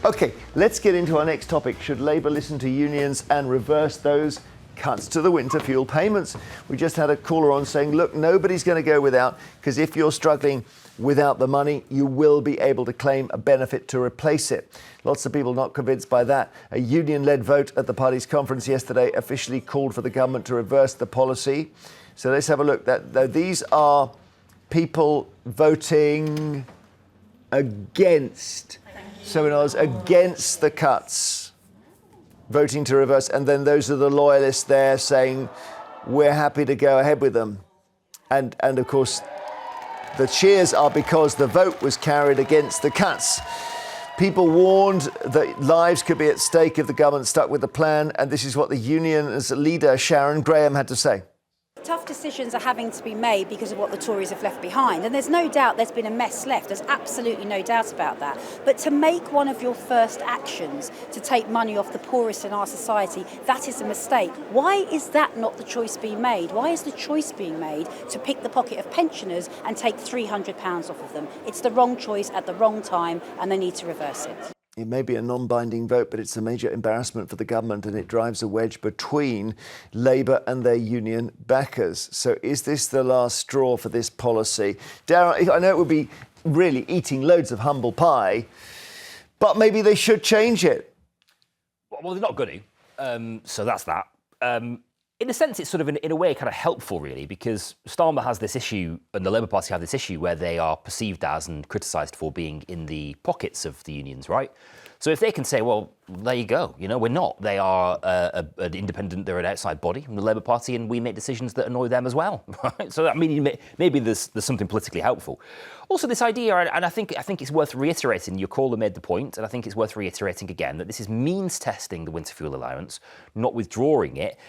OK, let's get into our next topic. Should Labour listen to unions and reverse those cuts to the winter fuel payments? We just had a caller on saying, look, nobody's going to go without, because if you're struggling without the money, you will be able to claim a benefit to replace it. Lots of people not convinced by that. A union-led vote at the party's conference yesterday officially called for the government to reverse the policy. So let's have a look. These are people voting against. So in other words, against the cuts, voting to reverse. And then those are the loyalists there saying, we're happy to go ahead with them. And of course, the cheers are because the vote was carried against the cuts. People warned that lives could be at stake if the government stuck with the plan. And this is what the union's leader, Sharon Graham, had to say. Tough decisions are having to be made because of what the Tories have left behind. And there's no doubt there's been a mess left. There's absolutely no doubt about that. But to make one of your first actions to take money off the poorest in our society, that is a mistake. Why is that not the choice being made? Why is the choice being made to pick the pocket of pensioners and take £300 off of them? It's the wrong choice at the wrong time, and they need to reverse it. It may be a non-binding vote, but it's a major embarrassment for the government, and it drives a wedge between Labour and their union backers. So is this the last straw for this policy? Darryl, I know it would be really eating loads of humble pie, but maybe they should change it. Well, they're not going to, so that's that. In a sense, it's sort of, in a way, kind of helpful, really, because Starmer has this issue, and the Labour Party have this issue where they are perceived as and criticised for being in the pockets of the unions, right? So if they can say, well, there you go, we're not. They are an independent, they're an outside body from the Labour Party, and we make decisions that annoy them as well, right? So, I mean, maybe there's something politically helpful. Also, this idea, and I think it's worth reiterating, your caller made the point, and I think it's worth reiterating again, that this is means testing the winter fuel allowance, not withdrawing it.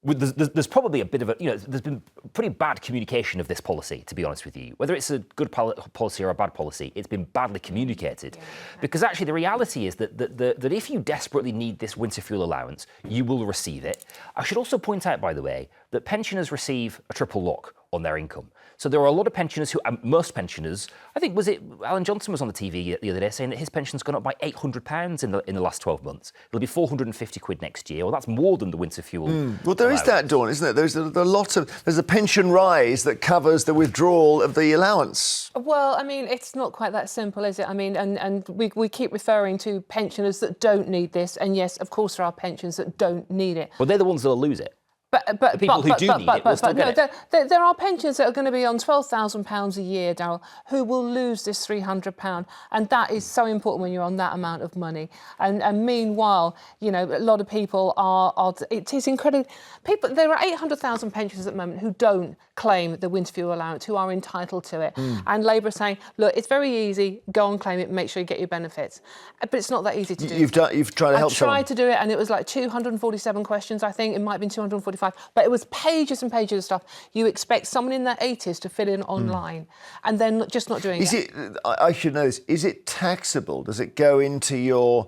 There's probably a bit of there's been pretty bad communication of this policy, to be honest with you. Whether it's a good policy or a bad policy, it's been badly communicated. Because actually the reality is that if you desperately need this winter fuel allowance, you will receive it. I should also point out, by the way, that pensioners receive a triple lock on their income. So there are a lot of pensioners most pensioners, I think, Alan Johnson was on the TV the other day saying that his pension's gone up by £800 in the last 12 months. It'll be 450 quid next year. Well, that's more than the winter fuel. Well, there is that, Dawn, isn't there? There's a pension rise that covers the withdrawal of the allowance. Well, I mean, it's not quite that simple, is it? I mean, and we keep referring to pensioners that don't need this. And yes, of course, there are pensions that don't need it. Well, they're the ones that'll lose it. But the people who do need it will still get it. There are pensions that are going to be on £12,000 a year, Darryl, who will lose this £300, and that is so important when you're on that amount of money. And meanwhile, a lot of people are. It is incredible. There are 800,000 pensioners at the moment who don't claim the winter fuel allowance, who are entitled to it. And Labour are saying, look, it's very easy. Go and claim it. And make sure you get your benefits. But it's not that easy to do. You've tried to help someone. I tried to do it, and it was like 247 questions. I think it might have been 245. But it was pages and pages of stuff. You expect someone in their 80s to fill in online, and then just not doing it. I should know this. Is it taxable? Does it go into your,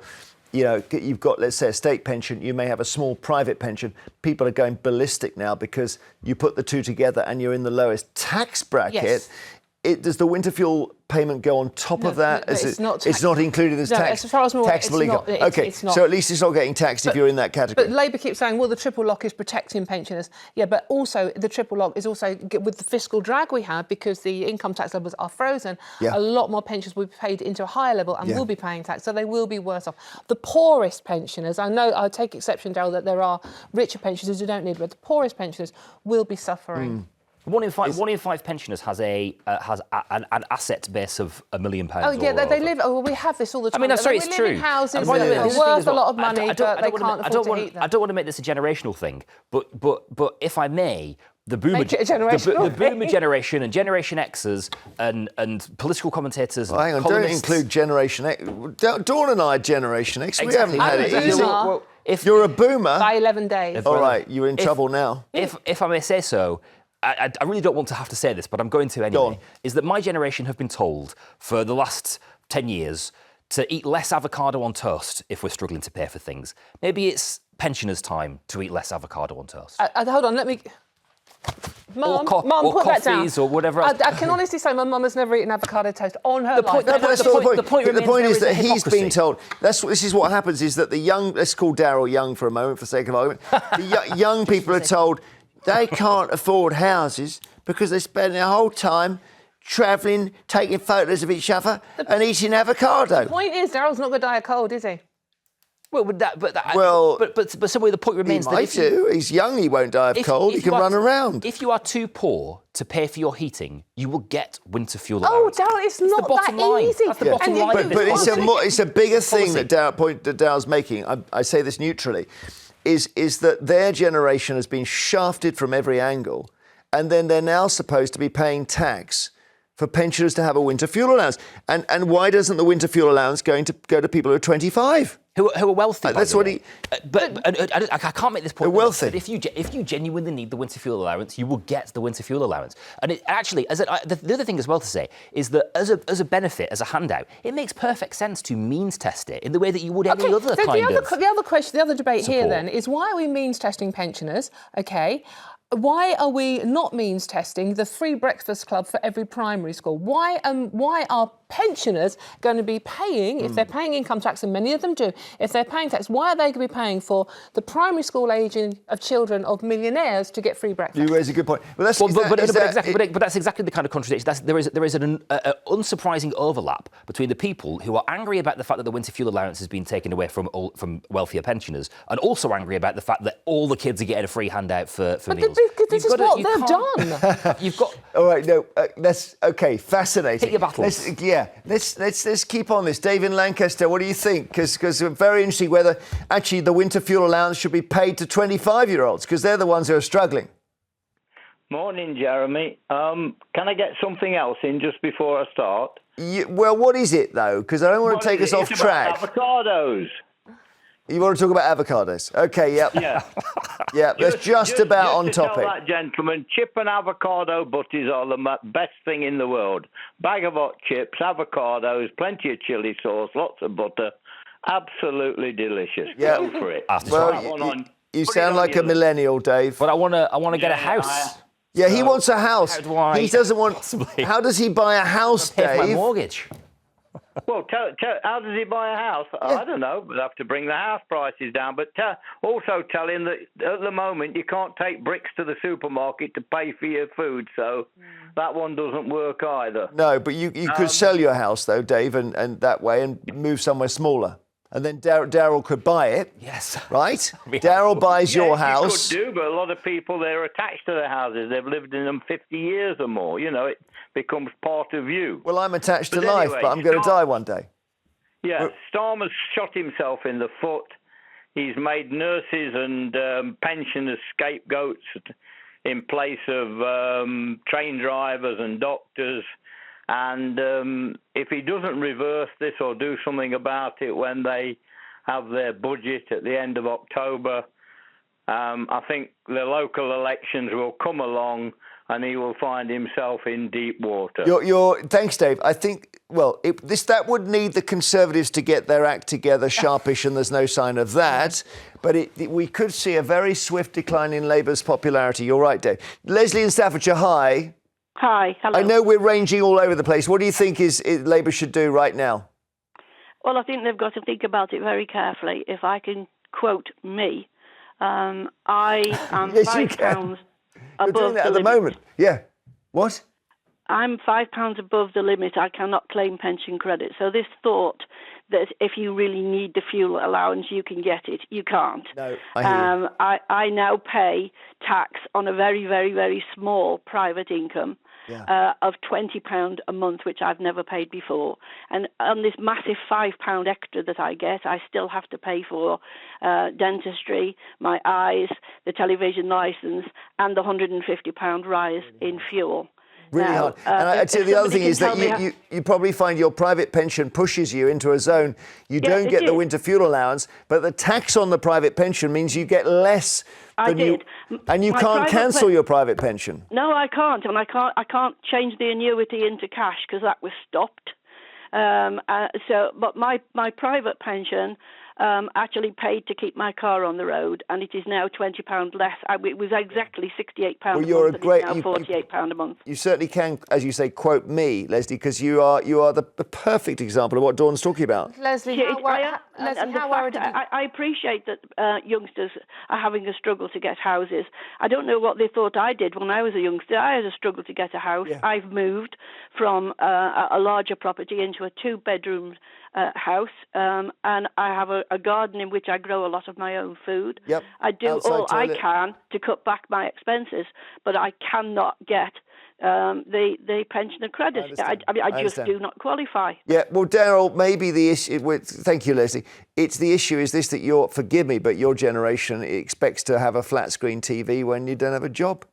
you've got, let's say, a state pension. You may have a small private pension. People are going ballistic now because you put the two together and you're in the lowest tax bracket. Yes. Does the winter fuel payment go on top of that? It's not included as tax. As far as I'm aware, taxable income. It's not. So at least it's not getting taxed if you're in that category. But Labour keeps saying, well, the triple lock is protecting pensioners. Yeah, but also the triple lock is also, with the fiscal drag we have, because the income tax levels are frozen, a lot more pensions will be paid into a higher level and will be paying tax, so they will be worse off. The poorest pensioners, I know, I take exception, Darryl, that there are richer pensioners who don't need it, but the poorest pensioners will be suffering. One in five pensioners has an asset base of £1 million. Oh yeah, they live. Oh, well, we have this all the time. I mean, sorry, it's true. Live in houses that are worth a lot of money, but they can't afford to heat them. I don't want to make this a generational thing, but if I may, the boomer generation and Generation Xers and political commentators. Hang on, don't include Generation X. Dawn and I are Generation X. We haven't had it easy. If you're a boomer, by 11 days. All right, you're in trouble now. If I may say so. I really don't want to have to say this, but I'm going to anyway, is that my generation have been told for the last 10 years to eat less avocado on toast if we're struggling to pay for things. Maybe it's pensioners' time to eat less avocado on toast. Hold on, let me... Mum, or put that down. coffees or whatever else. I can honestly say my mum has never eaten avocado toast on her life. point- no, but The point remains is there that is a he's been hypocrisy. told. This is what happens: is that the young, let's call Darryl young for a moment, for the sake of argument. The young people are told they can't afford houses because they spend their whole time travelling, taking photos of each other, and eating avocado. The point is, Darryl's not going to die of cold, is he? Well, but somewhere the point He remains that might if you, do. He's young. He won't die of cold. He can run around. If you are too poor to pay for your heating, you will get winter fuel Oh, allowance. Darryl, it's not the bottom that line. easy. That's the bottom line. But it's a bigger thing policy. that Darryl's making. I say this neutrally, is that their generation has been shafted from every angle, and then they're now supposed to be paying tax for pensioners to have a winter fuel allowance. And why doesn't the winter fuel allowance go to people who are 25? Who are wealthy. That's by what the he. way. But I can't make this point. They're wealthy. But if you genuinely need the winter fuel allowance, you will get the winter fuel allowance. And it actually, the other thing as well to say is that as a benefit, as a handout, it makes perfect sense to means test it in the way that you would any other so kind of. The other question, the other debate here support. then is why are we means testing pensioners? Okay. Why are we not means testing the free breakfast club for every primary school? Why are pensioners going to be paying, if they're paying income tax, and many of them do, if they're paying tax, why are they going to be paying for the primary school aging of children of millionaires to get free breakfast? You raise a good point. But that's exactly the kind of contradiction. There is an unsurprising overlap between the people who are angry about the fact that the winter fuel allowance has been taken away from wealthier pensioners, and also angry about the fact that all the kids are getting a free handout for meals. Because this is what they've done. You've got. All right, no, that's okay. Fascinating. Pick your battles. Let's keep on this. Dave in Lancaster, what do you think? Because very interesting whether actually the winter fuel allowance should be paid to 25-year-olds because they're the ones who are struggling. Morning, Jeremy. Can I get something else in just before I start? Well, what is it though? Because I don't want to take us off track. Avocados. You want to talk about avocados? Okay, yep. Yeah. Yeah, that's just about on topic. Tell that gentleman, chip and avocado butties are the best thing in the world. Bag of hot chips, avocados, plenty of chili sauce, lots of butter. Absolutely delicious. Yeah. Go for it. Well, you sound like a millennial, Dave. But I want to get a house. Yeah, he wants a house. How do I he doesn't want. possibly How does he buy a house, pay for my Dave? mortgage? Well, how does he buy a house? I don't know. We'll have to bring the house prices down. But also tell him that at the moment you can't take bricks to the supermarket to pay for your food. So that one doesn't work either. No, but you could sell your house, though, Dave, and that way and move somewhere smaller. And then Darryl could buy it. Yes. Right? Darryl buys your house. You could do, but a lot of people, they're attached to their houses. They've lived in them 50 years or more. You know, it becomes part of you. Well, I'm attached to But life, anyway, but I'm going to die one day. Yeah, Starmer's shot himself in the foot. He's made nurses and pensioners scapegoats in place of train drivers and doctors. And if he doesn't reverse this or do something about it when they have their budget at the end of October, I think the local elections will come along and he will find himself in deep water. Thanks, Dave. I think, well, that would need the Conservatives to get their act together sharpish, and there's no sign of that. But we could see a very swift decline in Labour's popularity. You're right, Dave. Leslie in Staffordshire, hi. Hi, hello. I know we're ranging all over the place. What do you think Labour should do right now? Well, I think they've got to think about it very carefully. If I can quote me, I am Yes, you £5 can. You're above doing that the at the limit. moment. Yeah. What? I'm £5 above the limit. I cannot claim pension credit. So this thought that if you really need the fuel allowance, you can get it. You can't. No, I hear you. I now pay tax on a very, very, very small private income. Yeah. Of £20 a month, which I've never paid before. And on this massive £5 extra that I get, I still have to pay for dentistry, my eyes, the television licence, and the £150 rise in fuel. Really now, hard. And I'd say the other thing is that you probably find your private pension pushes you into a zone. You don't get the winter fuel allowance, but the tax on the private pension means you get less. And you can't cancel your private pension. No, I can't. And I can't change the annuity into cash because that was stopped. But my private pension actually paid to keep my car on the road, and it is now £20 less. It was exactly £68 Well, a you're month, a great, and it's now £48 a month. You certainly can, as you say, quote me, Leslie, because you are the perfect example of what Dawn's talking about. Leslie, Yeah, how worried did you... I appreciate that youngsters are having a struggle to get houses. I don't know what they thought I did when I was a youngster. I had a struggle to get a house. Yeah. I've moved from a larger property into a two-bedroom house, and I have a garden in which I grow a lot of my own food. Yep. I do Outside all toilet. I can to cut back my expenses, but I cannot get the pension and credit. I just do not qualify. Yeah, well, Darryl, maybe the issue, thank you, Leslie, it's the issue is this, that forgive me, but your generation expects to have a flat screen TV when you don't have a job.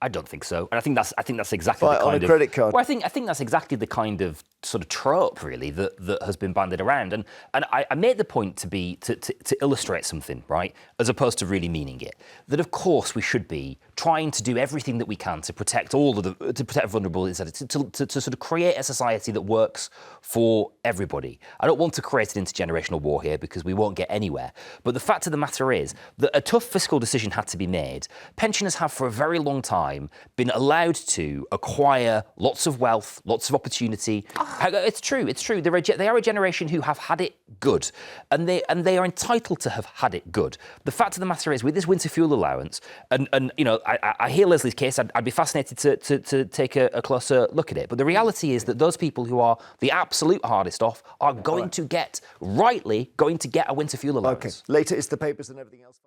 I don't think so, and I think that's exactly the kind on a credit card. Well, I think that's exactly the kind of sort of trope, really, that has been bandied around. And I made the point to illustrate something, right, as opposed to really meaning it. That of course we should be trying to do everything that we can to protect to protect vulnerabilities, to sort of create a society that works for everybody. I don't want to create an intergenerational war here because we won't get anywhere. But the fact of the matter is that a tough fiscal decision had to be made. Pensioners have for a very long time been allowed to acquire lots of wealth, lots of opportunity. It's true. They are a generation who have had it good, and they are entitled to have had it good. The fact of the matter is, with this winter fuel allowance, and you know, I hear Leslie's case. I'd be fascinated to take a closer look at it. But the reality is that those people who are the absolute hardest off are rightly going to get a winter fuel allowance. Okay. Later, it's the papers and everything else.